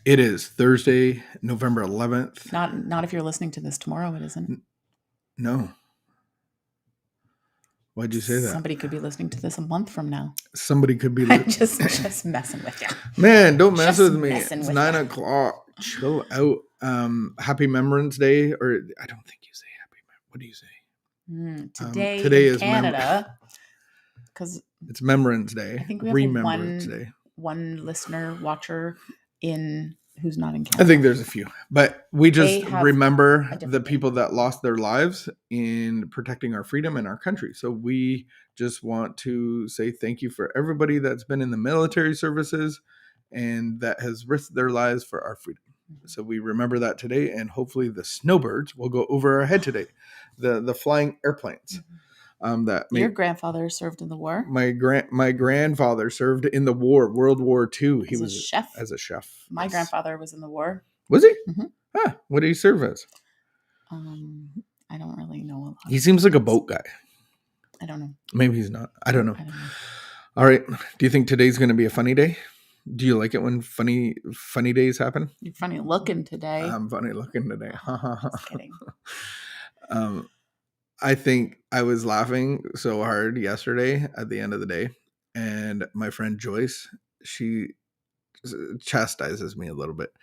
It is Thursday, November 11th. Not if you're listening to this tomorrow, it isn't. No. Why'd you say that? Somebody could be listening to this a month from now. Somebody could be I'm just messing with you. Man, don't mess Just with me. messing It's with 9 ya. o'clock. Chill out. Happy Remembrance Day, or I don't think you say happy. What do you say? Today today in is Canada, because It's Remembrance Day. I think we have Remembrance Day. one listener, watcher who's not in I Canada. think there's a few, but we They just have remember a different the day. people that lost their lives in protecting our freedom and our country. So we just want to say thank you for everybody that's been in the military services and that has risked their lives for our freedom. So we remember that today, and hopefully the snowbirds will go over our head today. The flying airplanes. Your grandfather served in the war. My grandfather served in the war, World War II. He As a was chef. As a chef. My Yes. grandfather was in the war. Was he? Mhm. Ah, what did he serve as? I don't really know a lot. He seems like a boat guy. I don't know. Maybe he's not. I don't know. I don't know. All right. Do you think today's going to be a funny day? Do you like it when funny days happen? You're funny looking today. I'm funny looking today. Just kidding. I think I was laughing so hard yesterday at the end of the day, and my friend Joyce, she chastises me a little bit,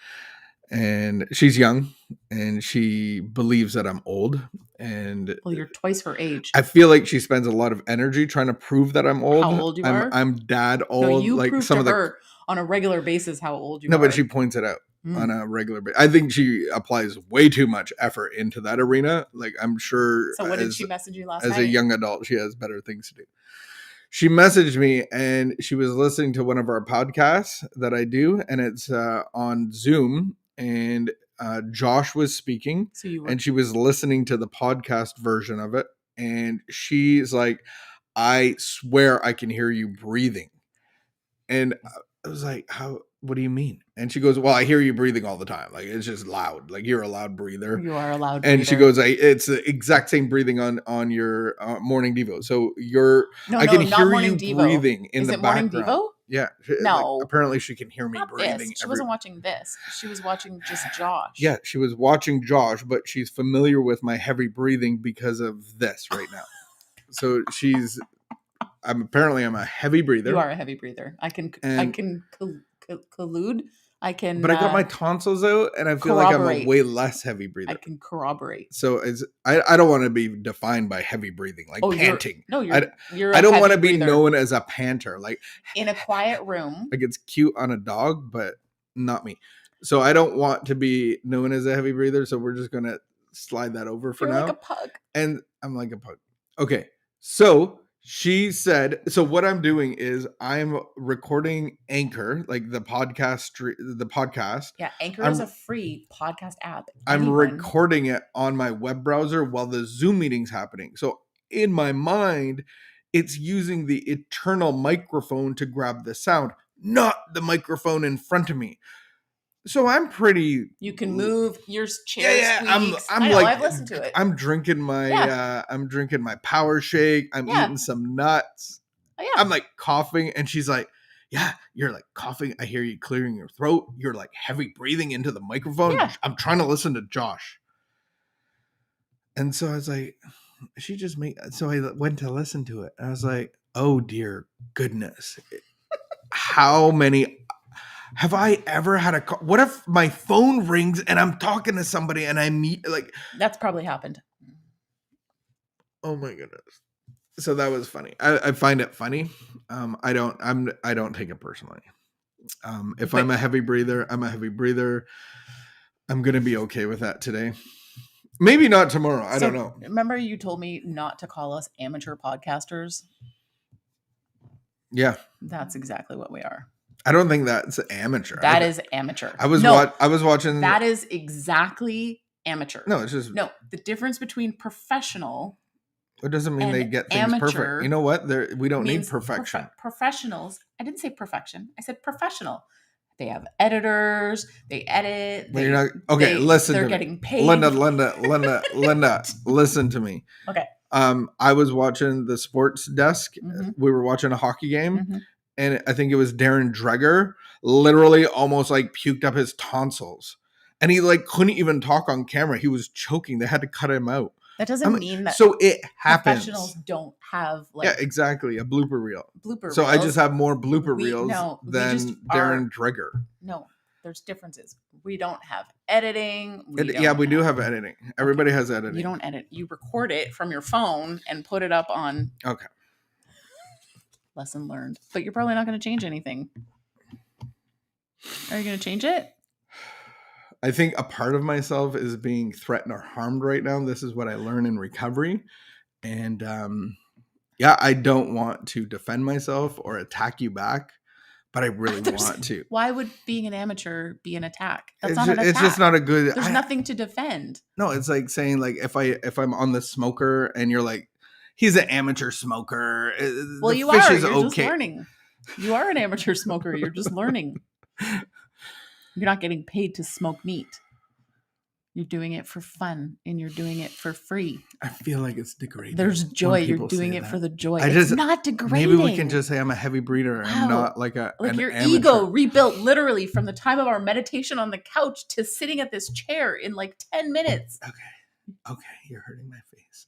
and she's young and she believes that I'm old, and Well, you're twice her age. I feel like she spends a lot of energy trying to prove that I'm old. How old you are? I'm dad old. No, you like prove some to of the her on a regular basis how old you No, are. but she points it out on a regular basis. I think she applies way too much effort into that arena. Like, I'm sure. So what did she message you last night? As a young adult, she has better things to do. She messaged me and she was listening to one of our podcasts that I do, and it's on Zoom, and Josh was speaking, and she was listening to the podcast version of it, and she's like, I swear I can hear you breathing. And I was like, what do you mean? And she goes, well, I hear you breathing all the time. Like, it's just loud. Like, you're a loud breather. You are a loud breather. And she goes, it's the exact same breathing on your morning Devo. So I can hear you Devo. breathing in the background. Morning Devo? Yeah. No. Like, apparently she can hear me Not breathing. This. She wasn't watching this. She was watching just Josh. Yeah, she was watching Josh, but she's familiar with my heavy breathing because of this right now. So I'm a heavy breather. You are a heavy breather. I can collude. I can. But I got my tonsils out, and I feel like I'm a way less heavy breather. I can corroborate. So I don't want to be defined by heavy breathing, like panting. You're I don't want to be known as a panter. Like, in a quiet room. Like, it's cute on a dog, but not me. So I don't want to be known as a heavy breather. So we're just gonna slide that over for now. You're like a pug. And I'm like a pug. Okay, so. She said, so what I'm doing is I'm recording Anchor, like the podcast. Yeah, Anchor is a free podcast app. I'm recording it on my web browser while the Zoom meeting's happening. So in my mind, it's using the internal microphone to grab the sound, not the microphone in front of me. So I'm pretty. You can move your chair. Yeah, I've listened to it. I'm drinking my power shake. I'm eating some nuts. Oh, yeah. I'm like coughing, and she's like, "Yeah, you're like coughing. I hear you clearing your throat. You're like heavy breathing into the microphone. Yeah. I'm trying to listen to Josh." And so I was like, "She just made." So I went to listen to it. And I was like, "Oh dear goodness, how many." Have I ever had what if my phone rings and I'm talking to somebody and I meet like that's probably happened. Oh my goodness. So that was funny. I find it funny. I don't take it personally. If I'm a heavy breather, I'm a heavy breather. I'm going to be okay with that today. Maybe not tomorrow. I don't know. Remember you told me not to call us amateur podcasters? Yeah. That's exactly what we are. I don't think that's amateur. That is amateur. I was watching. That is exactly amateur. No, it's just the difference between professional. It doesn't mean they get things perfect. You know what? We don't need perfection. Professionals. I didn't say perfection. I said professional. They have editors. They edit. You're not okay. Listen, they're getting paid. Linda, listen to me. Okay. I was watching the sports desk. Mm-hmm. We were watching a hockey game. Mm-hmm. and I think it was Darren Dreger, literally almost like puked up his tonsils. And he like couldn't even talk on camera. He was choking. They had to cut him out. That doesn't mean that so it happens. professionals don't have like Yeah, exactly. A blooper reel. blooper So reels. I just have more blooper reels than Darren are, Dreger. No, there's differences. We don't have editing. We do have editing. Everybody has editing. You don't edit. You record it from your phone and put it up on. Okay. Lesson learned. But you're probably not going to change anything. Are you going to change it? I think a part of myself is being threatened or harmed right now. This is what I learned in recovery. And I don't want to defend myself or attack you back, but I really want to. Why would being an amateur be an attack? That's not an attack. It's just not a good. There's nothing to defend. No, it's like saying like if I'm on the smoker and you're like, he's an amateur smoker. Well, you are. You're just learning. You are an amateur smoker. You're just learning. You're not getting paid to smoke meat. You're doing it for fun and you're doing it for free. I feel like it's degrading. There's joy. You're doing it for the joy. It's not degrading. Maybe we can just say I'm a heavy breeder and not like an your amateur. Ego rebuilt literally from the time of our meditation on the couch to sitting at this chair in like 10 minutes. Okay, you're hurting my face.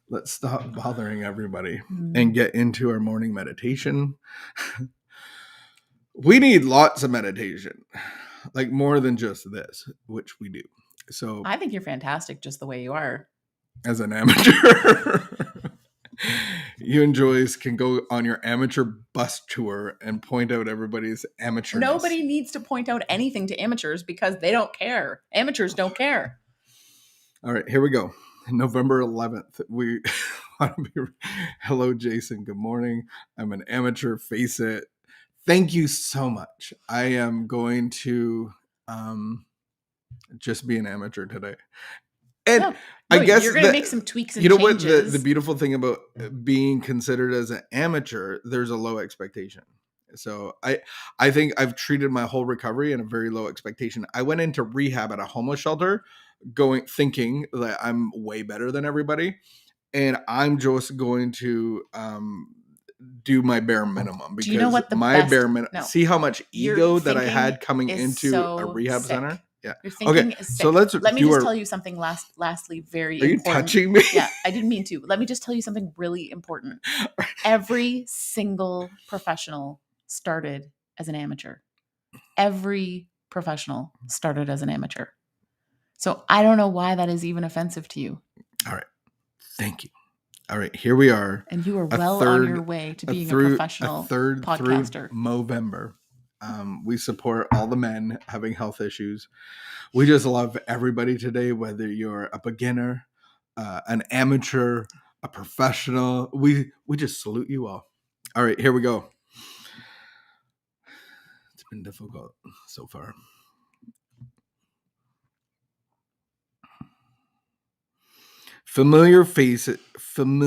Let's stop bothering everybody and get into our morning meditation. We need lots of meditation, like more than just this, which we do. So I think you're fantastic just the way you are. As an amateur. You and Joyce can go on your amateur bus tour and point out everybody's amateurness. Nobody needs to point out anything to amateurs because they don't care. Amateurs don't care. All right, here we go. November 11th. We want to be. Hello, Jason. Good morning. I'm an amateur. Face it. Thank you so much. I am going to just be an amateur today. And I guess you're going to make some tweaks and changes. You know what the beautiful thing about being considered as an amateur, there's a low expectation. So I think I've treated my whole recovery in a very low expectation. I went into rehab at a homeless shelter thinking that I'm way better than everybody. And I'm just going to do my bare minimum because do you know what bare minimum. No. See how much ego that I had coming into a rehab center. Yeah. Okay. So let me just tell you something. Lastly, very important. Are you touching me? Yeah, I didn't mean to. Let me just tell you something really important. Every single professional started as an amateur. Every professional started as an amateur. So I don't know why that is even offensive to you. All right. Thank you. All right, here we are. And you are well on your way to being a professional podcaster. Movember. We support all the men having health issues. We just love everybody today, whether you're a beginner, an amateur, a professional. We just salute you all. All right, here we go. It's been difficult so far. Familiar phrases, I'm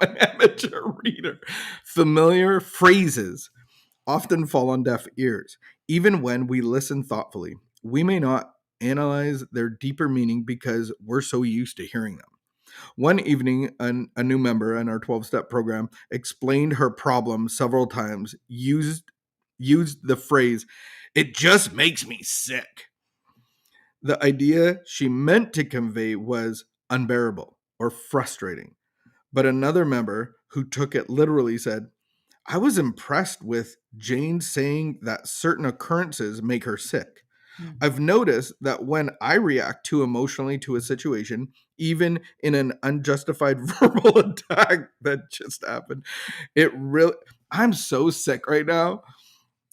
an amateur reader. Familiar phrases often fall on deaf ears. Even when we listen thoughtfully, we may not analyze their deeper meaning because we're so used to hearing them. One evening, a new member in our 12-step program explained her problem several times, used the phrase, "It just makes me sick." The idea she meant to convey was unbearable or frustrating. But another member who took it literally said, "I was impressed with Jane saying that certain occurrences make her sick. I've noticed that when I react too emotionally to a situation, even in an unjustified verbal attack that just happened, I'm so sick right now.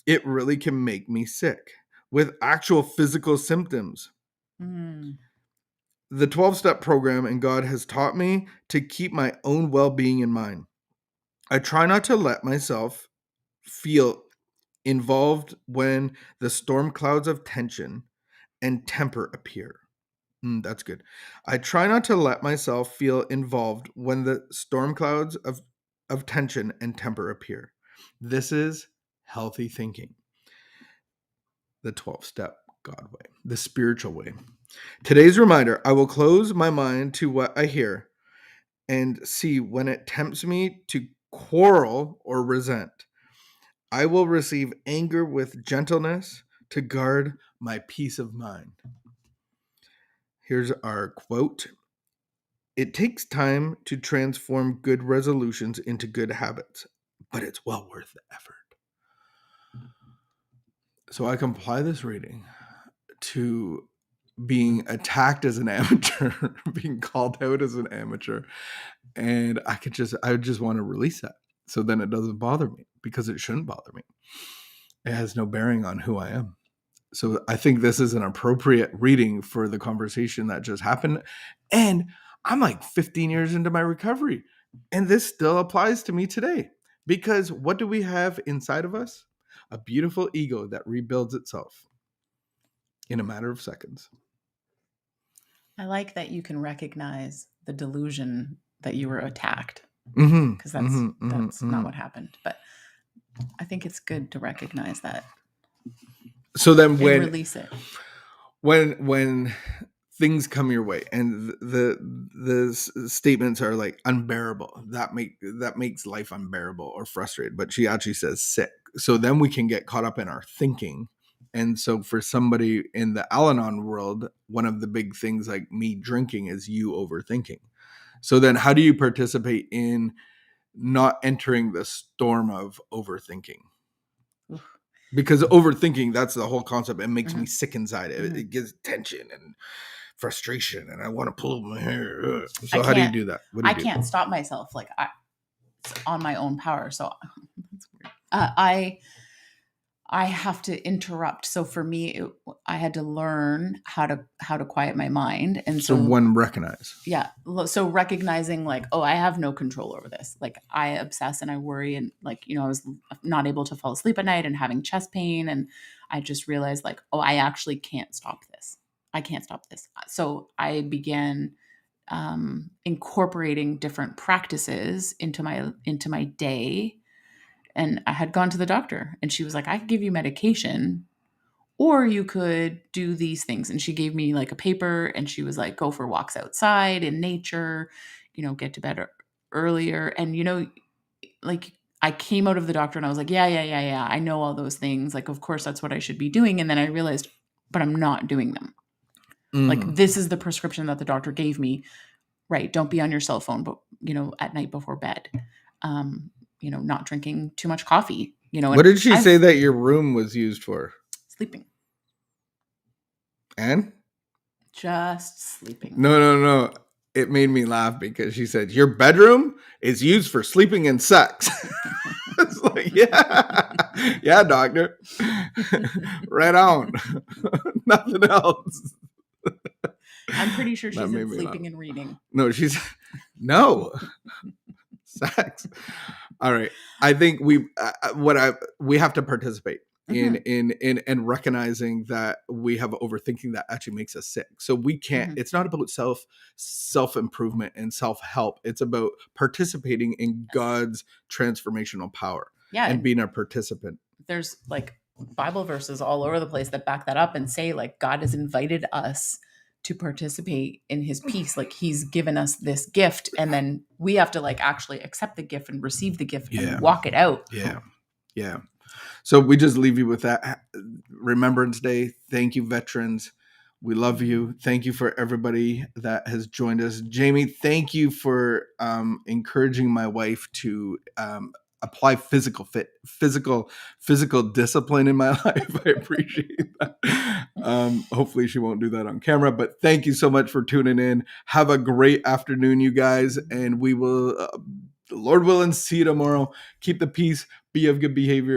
It really can make me sick with actual physical symptoms." The 12-step program and God has taught me to keep my own well-being in mind. I try not to let myself feel involved when the storm clouds of tension and temper appear. That's good. I try not to let myself feel involved when the storm clouds of tension and temper appear. This is healthy thinking. The 12-step God way, the spiritual way. Today's reminder, I will close my mind to what I hear and see when it tempts me to quarrel or resent. I will receive anger with gentleness to guard my peace of mind. Here's our quote. It takes time to transform good resolutions into good habits, but it's well worth the effort. So I can apply this reading to being attacked as an amateur, being called out as an amateur, and I just want to release that. So then it doesn't bother me, because it shouldn't bother me. It has no bearing on who I am. So I think this is an appropriate reading for the conversation that just happened. And I'm like 15 years into my recovery, and this still applies to me today. Because what do we have inside of us? A beautiful ego that rebuilds itself in a matter of seconds. I like that you can recognize the delusion that you were attacked, Mm-hmm, because that's not what happened. But I think it's good to recognize that. So then And release it. When things come your way and the statements are like unbearable, that makes life unbearable or frustrated, but she actually says sick. So then we can get caught up in our thinking. And so for somebody in the Al-Anon world, one of the big things like me drinking is you overthinking. So then how do you participate in not entering the storm of overthinking? Because overthinking, that's the whole concept. It makes me sick inside. It gives tension and frustration, and I want to pull my hair. So how do you do that? What do you do? I can't stop myself. Like it's on my own power. So that's weird. I have to interrupt. So for me, I had to learn how to quiet my mind. And So one, recognize. Yeah. So recognizing like, oh, I have no control over this. Like I obsess and I worry, and like, I was not able to fall asleep at night and having chest pain. And I just realized like, oh, I actually can't stop this. I can't stop this. So I began incorporating different practices into my day. And I had gone to the doctor, and she was like, I could give you medication, or you could do these things. And she gave me like a paper, and she was like, go for walks outside in nature, get to bed earlier. And, like I came out of the doctor and I was like, yeah. I know all those things. Like, of course, that's what I should be doing. And then I realized, but I'm not doing them. Like, this is the prescription that the doctor gave me. Right. Don't be on your cell phone, but, at night before bed. Not drinking too much coffee, What did she say that your room was used for? Sleeping. And? Just sleeping. No. It made me laugh because she said, your bedroom is used for sleeping and sex. It's like, yeah, doctor. Right on. Nothing else. I'm pretty sure she said sleeping and reading. No, no. Sex. All right. I think we have to participate in recognizing that we have overthinking that actually makes us sick. So we can't, it's not about self-improvement and self-help. It's about participating in God's transformational power. Yeah. And being a participant. There's like Bible verses all over the place that back that up and say like God has invited us to participate in his peace. Like he's given us this gift, and then we have to like actually accept the gift and receive the gift and walk it out. Yeah. So we just leave you with that Remembrance Day. Thank you, veterans. We love you. Thank you for everybody that has joined us. Jamie, thank you for encouraging my wife to apply physical discipline in my life. I appreciate that. Hopefully she won't do that on camera, but thank you so much for tuning in. Have a great afternoon, you guys. And we will, the Lord willing, see you tomorrow. Keep the peace, be of good behavior.